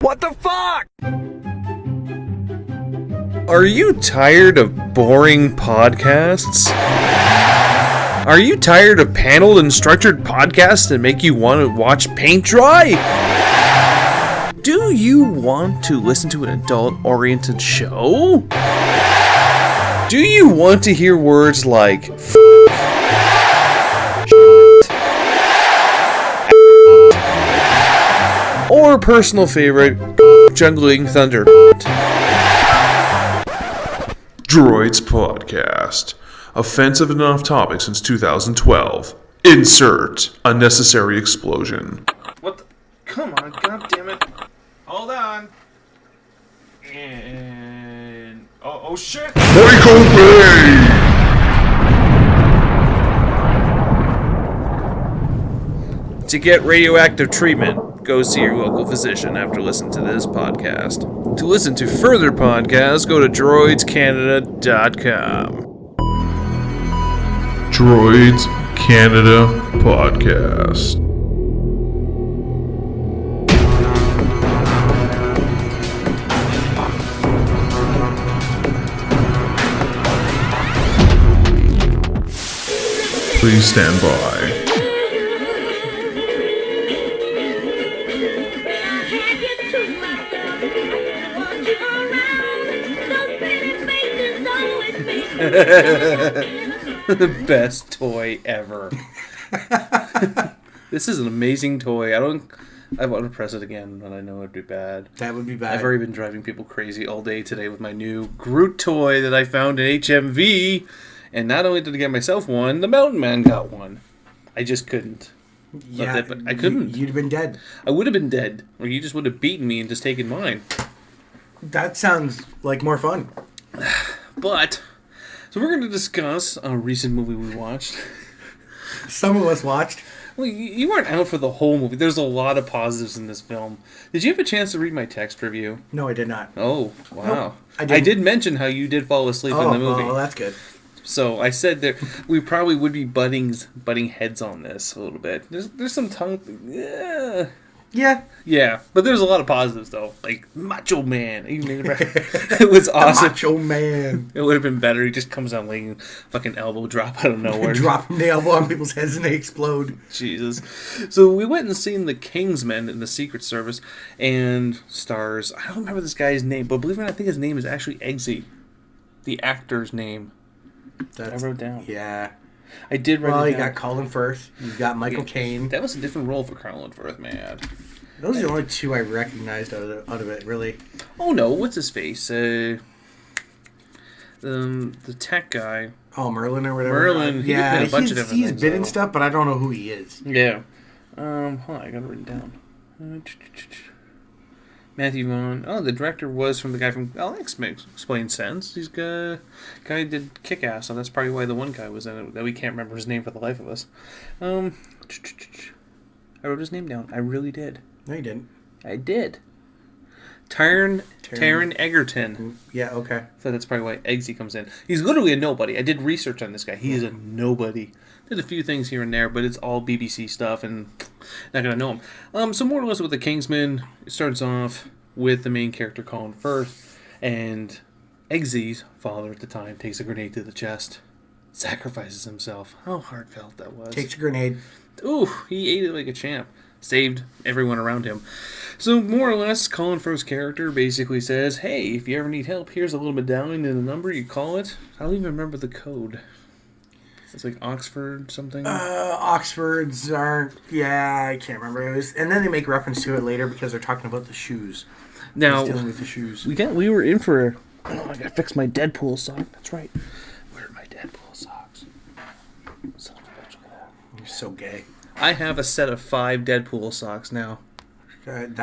What the fuck? Are you tired of boring podcasts? Are you tired of paneled and structured podcasts that make you want to watch paint dry? Do you want to listen to an adult-oriented show? Do you want to hear words like or personal favorite, juggling thunder? Droids Podcast. Offensive and off topic since 2012. Insert unnecessary explosion. What the? Come on, god damn it. Hold on. And... Oh shit! Michael Bay! To get radioactive treatment, go see your local physician after listening to this podcast. To listen to further podcasts, go to droidscanada.com. Droids Canada Podcast. Please stand by. The best toy ever. This is an amazing toy. I want to press it again, but I know it'd be bad. That would be bad. I've already been driving people crazy all day today with my new Groot toy that I found in HMV. And not only did I get myself one, the MountainMan got one. I just couldn't. Yeah, but I couldn't. You'd have been dead. I would have been dead. Or you just would have beaten me and just taken mine. That sounds like more fun. But... So we're going to discuss a recent movie we watched. Some of us watched. Well, you weren't out for the whole movie. There's a lot of positives in this film. Did you have a chance to read my text review? No, I did not. Oh, wow. Nope, I did mention how you did fall asleep in the movie. Oh, well, that's good. So I said that we probably would be butting heads on this a little bit. There's some tongue... Yeah, but there's a lot of positives, though. Like, Macho Man. It was awesome. Macho Man. It would have been better. He just comes out laying fucking elbow drop out of nowhere. Dropping the elbow on people's heads and they explode. Jesus. So we went and seen the Kingsman in the Secret Service and stars... I don't remember this guy's name, but believe it or not, I think his name is actually Eggsy. The actor's name. I wrote down. Yeah. I did write it down. Well, you got Colin Firth. You got Michael Caine. That was a different role for Colin Firth, man. Those are the only two I recognized out of it, really. Oh, no. What's his face? The tech guy. Oh, Merlin or whatever. Merlin. Yeah, he's been in stuff, but I don't know who he is. Yeah. Hold on. I got it written down. Matthew Vaughn. Oh, the director was from the guy from... Oh, that explains sense. He's guy did Kick-Ass, so that's probably why the one guy was in it, that we can't remember his name for the life of us. I wrote his name down. I really did. No, you didn't. I did. Taron Egerton. Yeah, okay. So that's probably why Eggsy comes in. He's literally a nobody. I did research on this guy. He is a nobody. Did a few things here and there, but it's all BBC stuff, and not gonna know him. So more or less with the Kingsman, it starts off with the main character Colin Firth, and Eggsy's father at the time takes a grenade to the chest, sacrifices himself. How heartfelt that was. Takes a grenade. Ooh, he ate it like a champ. Saved everyone around him. So more or less, Colin Firth's character basically says, hey, if you ever need help, here's a little medallion and a number, you call it. I don't even remember the code. It's like Oxford something? Oxfords aren't... Yeah, I can't remember. And then they make reference to it later because they're talking about the shoes. Now, He's dealing with the shoes. We were in for... Oh, I gotta fix my Deadpool sock. That's right. Where are my Deadpool socks? Son of a bitch, look at that. You're so gay. I have a set of 5 Deadpool socks now.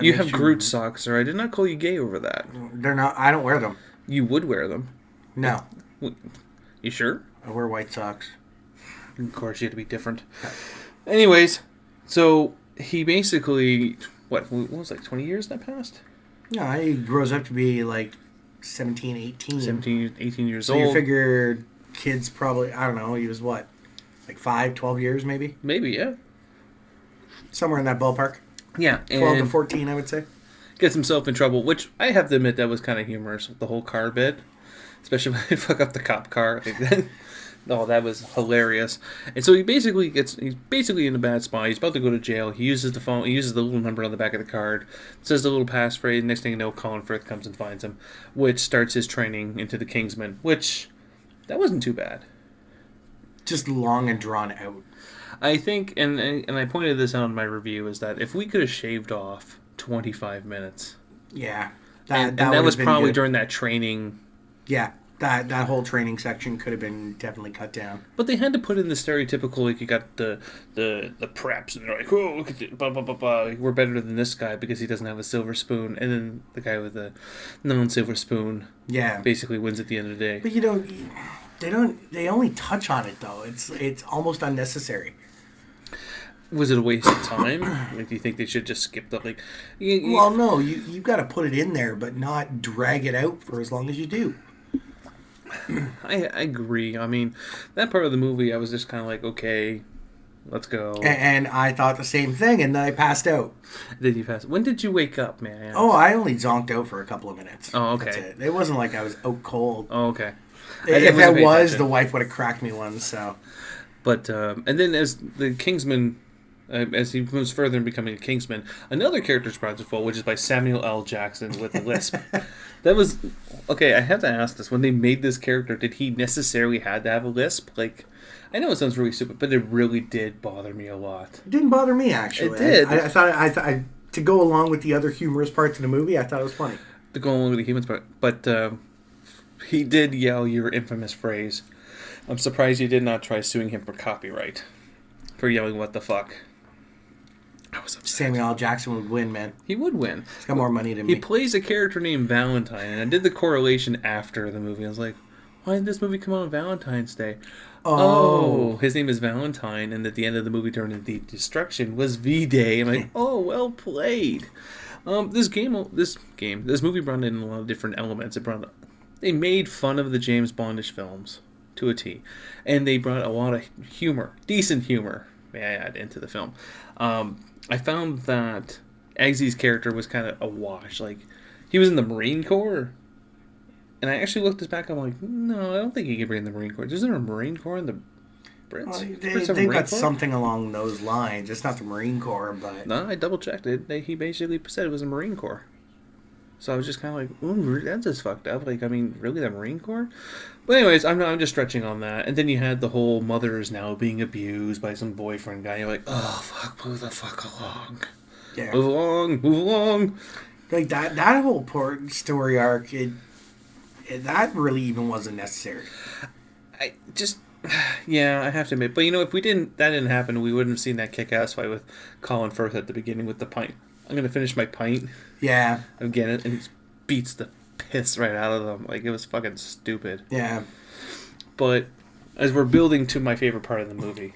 You have Groot socks, sir. I did not call you gay over that. They're not... I don't wear them. You would wear them. No. You sure? I wear white socks. Of course, you had to be different. Anyways, so he basically... What was it, like 20 years that passed? Yeah, he grows up to be like 17, 18. 17, 18 years so old. So you figure kids probably... I don't know. He was what? Like 5, 12 years maybe? Maybe, yeah. Somewhere in that ballpark. Yeah. 12 to 14, I would say. gets himself in trouble, which I have to admit that was kind of humorous, the whole car bit. Especially when they fuck up the cop car. Oh, that was hilarious. And so he's basically in a bad spot. He's about to go to jail. He uses the phone. He uses the little number on the back of the card. Says the little passphrase. Next thing you know, Colin Firth comes and finds him, which starts his training into the Kingsman. Which that wasn't too bad. Just long and drawn out. I think, and I pointed this out in my review, is that if we could have shaved off 25 minutes, yeah, that was probably good. During that training. Yeah. That whole training section could have been definitely cut down. But they had to put in the stereotypical, like, you got the preps, and they're like, oh, look at it, blah, blah, blah, blah. We're better than this guy because he doesn't have a silver spoon. And then the guy with the non-silver spoon basically wins at the end of the day. But they only touch on it, though. It's almost unnecessary. Was it a waste of time? Like, do you think they should just skip the, like... Well, no, you've got to put it in there, but not drag it out for as long as you do. I agree. I mean, that part of the movie, I was just kind of like, okay, let's go. And I thought the same thing, and then I passed out. Did you pass? When did you wake up, man? Oh, I only zonked out for a couple of minutes. Oh, okay. That's it. It wasn't like I was out cold. Oh, okay. If that was, the wife would have cracked me one, so. But, and then as the Kingsman... as he moves further in becoming a Kingsman, another character's brought to full, which is by Samuel L. Jackson with a lisp. That was... Okay, I have to ask this. When they made this character, did he necessarily have to have a lisp? Like, I know it sounds really stupid, but it really did bother me a lot. It didn't bother me, actually. It did. I thought to go along with the other humorous parts of the movie, I thought it was funny. To go along with the humans part. But he did yell your infamous phrase. I'm surprised you did not try suing him for copyright. For yelling, what the fuck. I was upset. Samuel L. Jackson would win, man. He would win. He's got more money than me. He plays a character named Valentine, and I did the correlation after the movie. I was like, why did this movie come out on Valentine's Day? Oh, his name is Valentine, and at the end of the movie during the destruction was V-Day. I'm like, oh, well played. This movie brought in a lot of different elements. They made fun of the James Bondish films to a T, and they brought a lot of humor, decent humor, may I add, into the film. I found that Eggsy's character was kind of a wash. Like, he was in the Marine Corps, and I actually looked this back. I'm like, no, I don't think he could be in the Marine Corps. Is there a Marine Corps in the Brits? Well, they've got something along those lines. It's not the Marine Corps, but... No, I double-checked it. He basically said it was a Marine Corps. So I was just kind of like, ooh, that's just fucked up. Like, I mean, really, the Marine Corps? But anyways, I'm just stretching on that. And then you had the whole mother is now being abused by some boyfriend guy. You're like, oh, fuck, move the fuck along. Yeah. Move along. Like, that whole story arc, that really even wasn't necessary. I have to admit. But, if that didn't happen, we wouldn't have seen that kick-ass fight with Colin Firth at the beginning with the pint. I'm going to finish my pint. Yeah. Again, and he beats the piss right out of them. Like, it was fucking stupid. Yeah. But as we're building to my favorite part of the movie,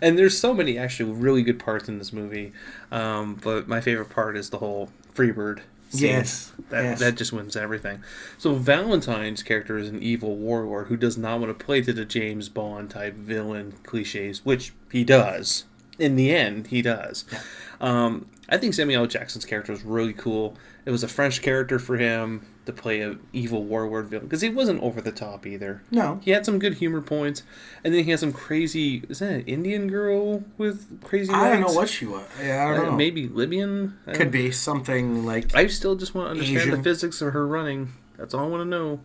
and there's so many actually really good parts in this movie, but my favorite part is the whole Freebird scene. Yes. That just wins everything. So Valentine's character is an evil warlord who does not want to play to the James Bond type villain cliches, which he does. In the end, he does. Yeah. I think Samuel L. Jackson's character was really cool. It was a fresh character for him to play an evil warlord villain. Because he wasn't over the top either. No. He had some good humor points. And then he had some crazy... Is that an Indian girl with crazy legs? I don't know what she was. Yeah, I don't know. Maybe Libyan? Could be something like... I still just want to understand Asian. the physics of her running. That's all I want to know.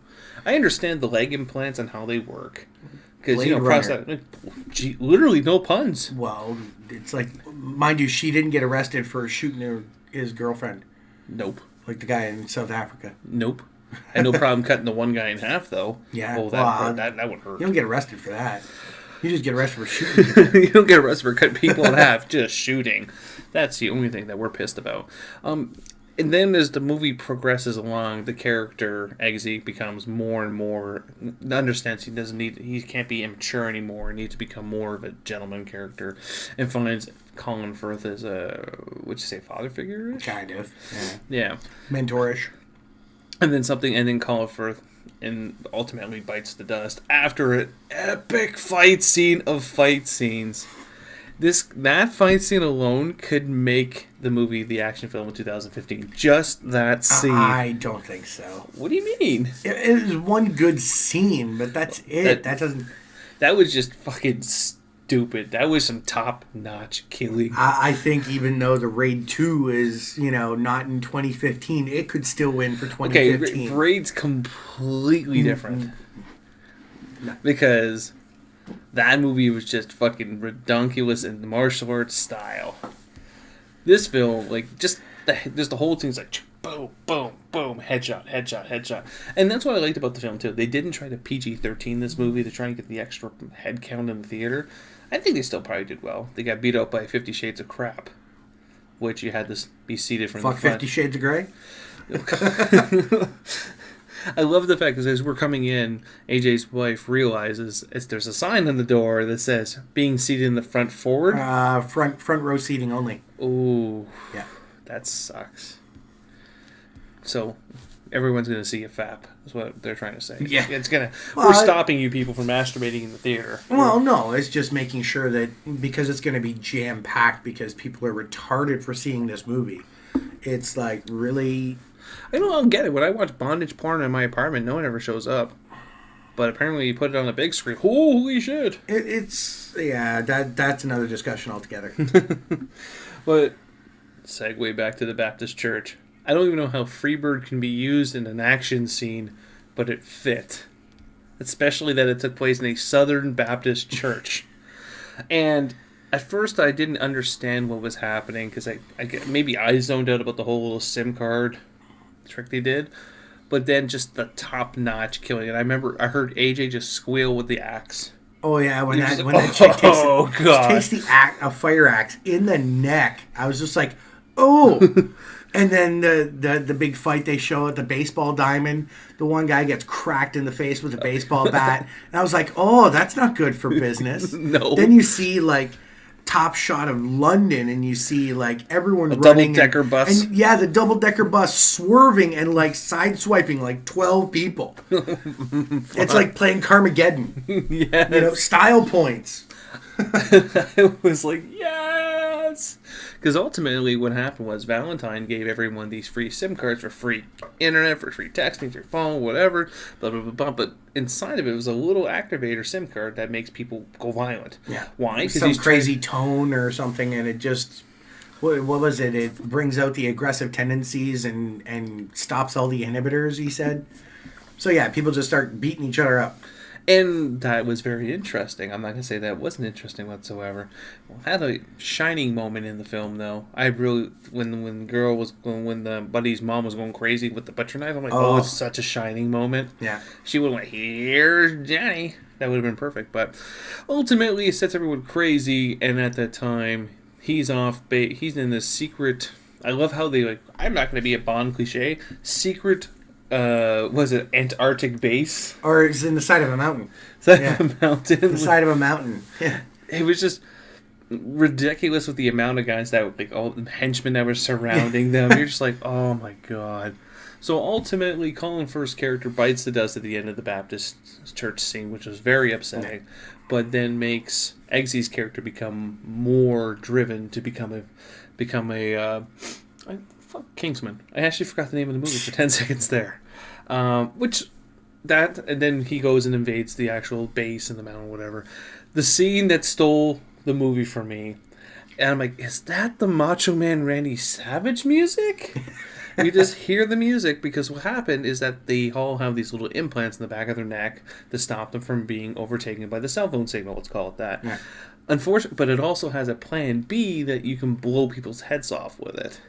I understand the leg implants and how they work. Because, literally no puns. Well, it's like, mind you, she didn't get arrested for shooting his girlfriend. Nope. Like the guy in South Africa. Nope. I had no problem cutting the one guy in half, though. Yeah. Oh, that would hurt. You don't get arrested for that. You just get arrested for shooting. You don't get arrested for cutting people in half, just shooting. That's the only thing that we're pissed about. And then as the movie progresses along, the character Eggsy becomes more and more understands he can't be immature anymore. He needs to become more of a gentleman character, and finds Colin Firth as would you say father figure? Kind of. Yeah. Mentorish. And then Colin Firth and ultimately bites the dust after an epic fight scene of fight scenes. That fight scene alone could make the movie the action film of 2015. Just that scene. I don't think so. What do you mean? It is one good scene, but that's it. That doesn't. That was just fucking stupid. That was some top-notch killing. I think even though the Raid 2 is, not in 2015, it could still win for 2015. Okay, Raid's completely different. No. Because that movie was just fucking redunculous in the martial arts style. This film, just the whole thing's like boom, boom, boom, headshot, headshot, headshot. And that's what I liked about the film, too. They didn't try to PG-13 this movie to try and get the extra head count in the theater. I think they still probably did well. They got beat up by 50 Shades of Crap, which you had to be seated from the front. 50 Shades of Grey? I love the fact that as we're coming in, AJ's wife realizes there's a sign on the door that says being seated in the front forward. Front row seating only. Ooh. Yeah. That sucks. So, everyone's going to see a FAP, is what they're trying to say. Yeah. We're stopping you people from masturbating in the theater. Well, no, it's just making sure that, because it's going to be jam-packed because people are retarded for seeing this movie. It's like, really... I don't get it. When I watch bondage porn in my apartment, no one ever shows up. But apparently you put it on the big screen. Holy shit! That's another discussion altogether. But, segue back to the Baptist church. I don't even know how Freebird can be used in an action scene, but it fit. Especially that it took place in a Southern Baptist church. And at first I didn't understand what was happening, because maybe I zoned out about the whole little SIM card trick they did. But then just the top-notch killing. And I heard AJ just squeal with the axe. Oh, yeah, when that chick takes a fire axe in the neck, I was just like, oh! And then the big fight they show at the baseball diamond, the one guy gets cracked in the face with a baseball bat. And I was like, oh, that's not good for business. No. Then you see, top shot of London, and you see, everyone running. Double-decker bus. And, yeah, the double-decker bus swerving and, side-swiping, 12 people. It's like playing Carmageddon. Yes. Style points. I was like, yes! Because ultimately what happened was Valentine gave everyone these free SIM cards for free internet, for free texting, your phone, whatever, blah, blah, blah, blah. But inside of it was a little activator SIM card that makes people go violent. Yeah. Why? Because some crazy tone or something, and it just... What was it? It brings out the aggressive tendencies and stops all the inhibitors, he said. So yeah, people just start beating each other up. And that was very interesting. I'm not going to say that wasn't interesting whatsoever. Well, had a shining moment in the film, though. I really, when the buddy's mom was going crazy with the butcher knife, I'm like, oh, it's such a shining moment. Yeah. She would have went, here's Johnny. That would have been perfect. But ultimately, it sets everyone crazy, and at that time, he's off base. He's in this secret... I love how they, I'm not going to be a Bond cliche, secret... was it Antarctic base? Or it's in the side of a mountain. Side of a mountain. The side of a mountain. Yeah. It was just ridiculous with the amount of guys that all the henchmen that were surrounding them. You're just like, oh my god. So ultimately, Colin Firth's character bites the dust at the end of the Baptist church scene, which was very upsetting, but then makes Eggsy's character become more driven to become a Kingsman. I actually forgot the name of the movie for 10 seconds there. And then he goes and invades the actual base in the mountain, whatever. The scene that stole the movie for me, and I'm like, is that the Macho Man Randy Savage music? You just hear the music, because what happened is that they all have these little implants in the back of their neck to stop them from being overtaken by the cell phone signal, let's call it that. Yeah. Unfortunately, but it also has a plan B that you can blow people's heads off with it.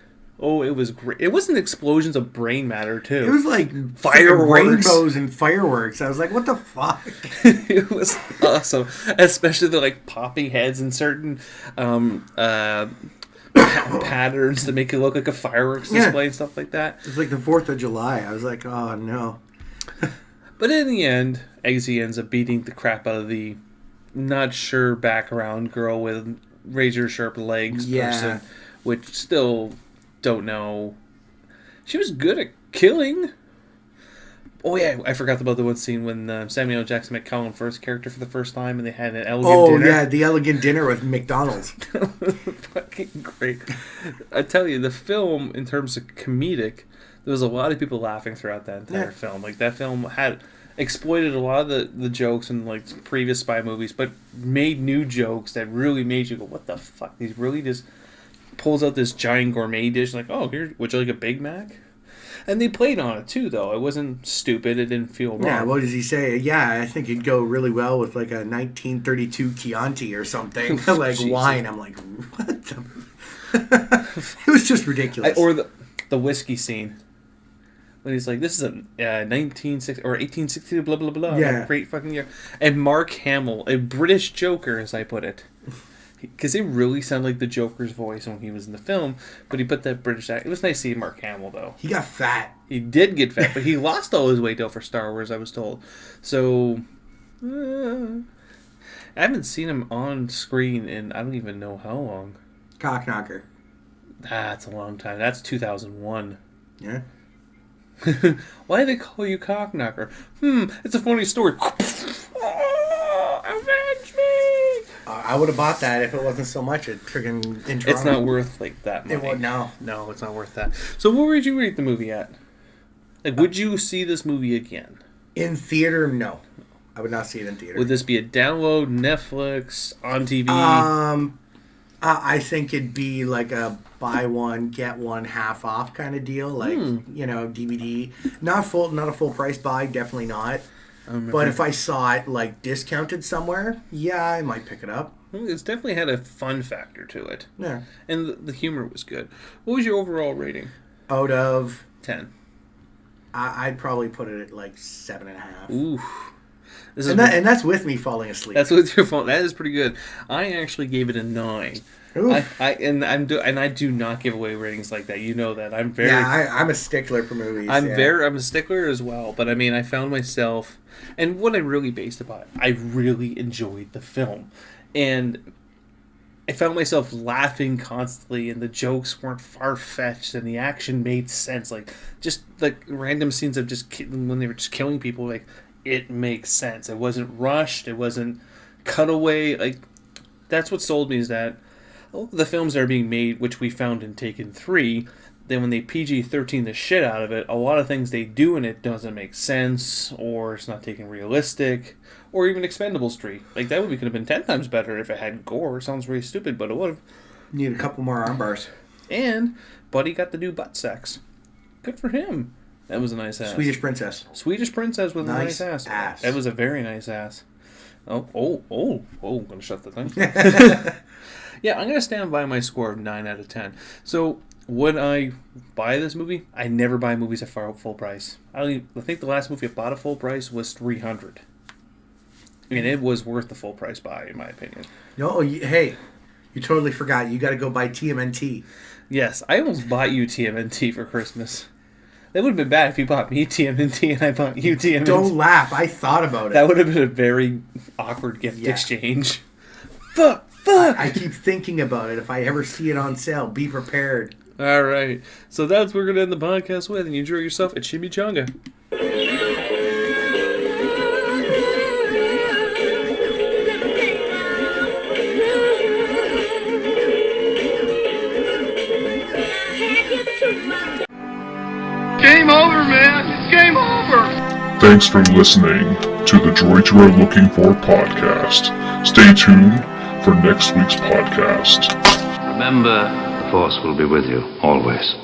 Oh, it was great. It wasn't explosions of brain matter, too. It was like fireworks. Rainbows and fireworks. I was like, what the fuck? It was awesome. Especially the, popping heads in certain patterns to make it look like a fireworks display and stuff like that. It's like the 4th of July. I was like, oh, no. But in the end, Eggsy ends up beating the crap out of the not sure background girl with razor-sharp legs person, which still... don't know. She was good at killing, Oh yeah, I forgot about the one scene when Samuel L. Jackson met Colin Firth's character for the first time, and they had an elegant dinner. Oh yeah, the elegant dinner with McDonald's. Fucking great. I tell you, the film, in terms of comedic, there was a lot of people laughing throughout that entire film. Like, that film had exploited a lot of the jokes in, like, previous spy movies, but made new jokes that really made you go, what the fuck? These really just pulls out this giant gourmet dish, like, oh, here, would you like a Big Mac? And they played on it, too, though. It wasn't stupid. It didn't feel wrong. Yeah, what does he say? Yeah, I think it'd go really well with, like, a 1932 Chianti or something. Like, Jesus. Wine. I'm like, what the... It was just ridiculous. Or the whiskey scene. When he's like, this is a 1960 or 1860, blah, blah, blah. Yeah. Great fucking year. And Mark Hamill, a British Joker, as I put it. Because it really sounded like the Joker's voice when he was in the film, but he put that British accent. It was nice to see Mark Hamill, though. He got fat. He did get fat, but he lost all his weight, though, for Star Wars, I was told. So, I haven't seen him on screen in I don't even know how long. Cockknocker. That's a long time. That's 2001. Yeah. Why do they call you Cockknocker? It's a funny story. Avenge me! I would have bought that if it wasn't so much a friggin' in Toronto. It's not worth, like, that money. It would, no. No, it's not worth that. So what would you rate the movie at? Like, would you see this movie again? In theater, no. I would not see it in theater. Would this be a download, Netflix, on TV? I think it'd be like a buy one, get one half off kind of deal. Like, DVD. Not a full price buy, definitely not. But if I saw it, like, discounted somewhere, yeah, I might pick it up. It's definitely had a fun factor to it. Yeah. And the humor was good. What was your overall rating? Out of 10. I'd probably put it at like 7.5. Ooh. And that's with me falling asleep. That's with your fault. That is pretty good. I actually gave it a 9. I do not give away ratings like that. You know that. I'm very. Yeah, I'm a stickler for movies. I'm a stickler as well. But I mean, I found myself, and what I really based upon, I really enjoyed the film, and I found myself laughing constantly, and the jokes weren't far fetched, and the action made sense. Like, just like random scenes of when they were just killing people, like, it makes sense. It wasn't rushed. It wasn't cutaway. Like, that's what sold me, is that the films that are being made, which we found in Taken 3, then when they PG-13 the shit out of it, a lot of things they do in it doesn't make sense, or it's not taken realistic, or even Expendables 3. Like, that movie could have been 10 times better if it had gore. It sounds really stupid, but it would have. Need a couple more arm bars. And Buddy got to do butt sex. Good for him. That was a nice ass. Swedish Princess. Swedish Princess with a nice ass. That was a very nice ass. I'm going to shut the thing. Yeah, I'm going to stand by my score of 9 out of 10. So, would I buy this movie? I never buy movies at full price. I think the last movie I bought at full price was $300. I mean, it was worth the full price buy, in my opinion. No, hey, you totally forgot. You got to go buy TMNT. Yes, I almost bought you TMNT for Christmas. That would have been bad if you bought me TMNT and I bought you TMNT. Don't laugh. I thought about it. That would have been a very awkward gift exchange. Fuck! I keep thinking about it. If I ever see it on sale, be prepared. All right. So that's what we're going to end the podcast with. And you enjoy yourself at Chimichanga. Game over, man. It's game over. Thanks for listening to the Droids You Are Looking For podcast. Stay tuned for next week's podcast. Remember, the Force will be with you, always.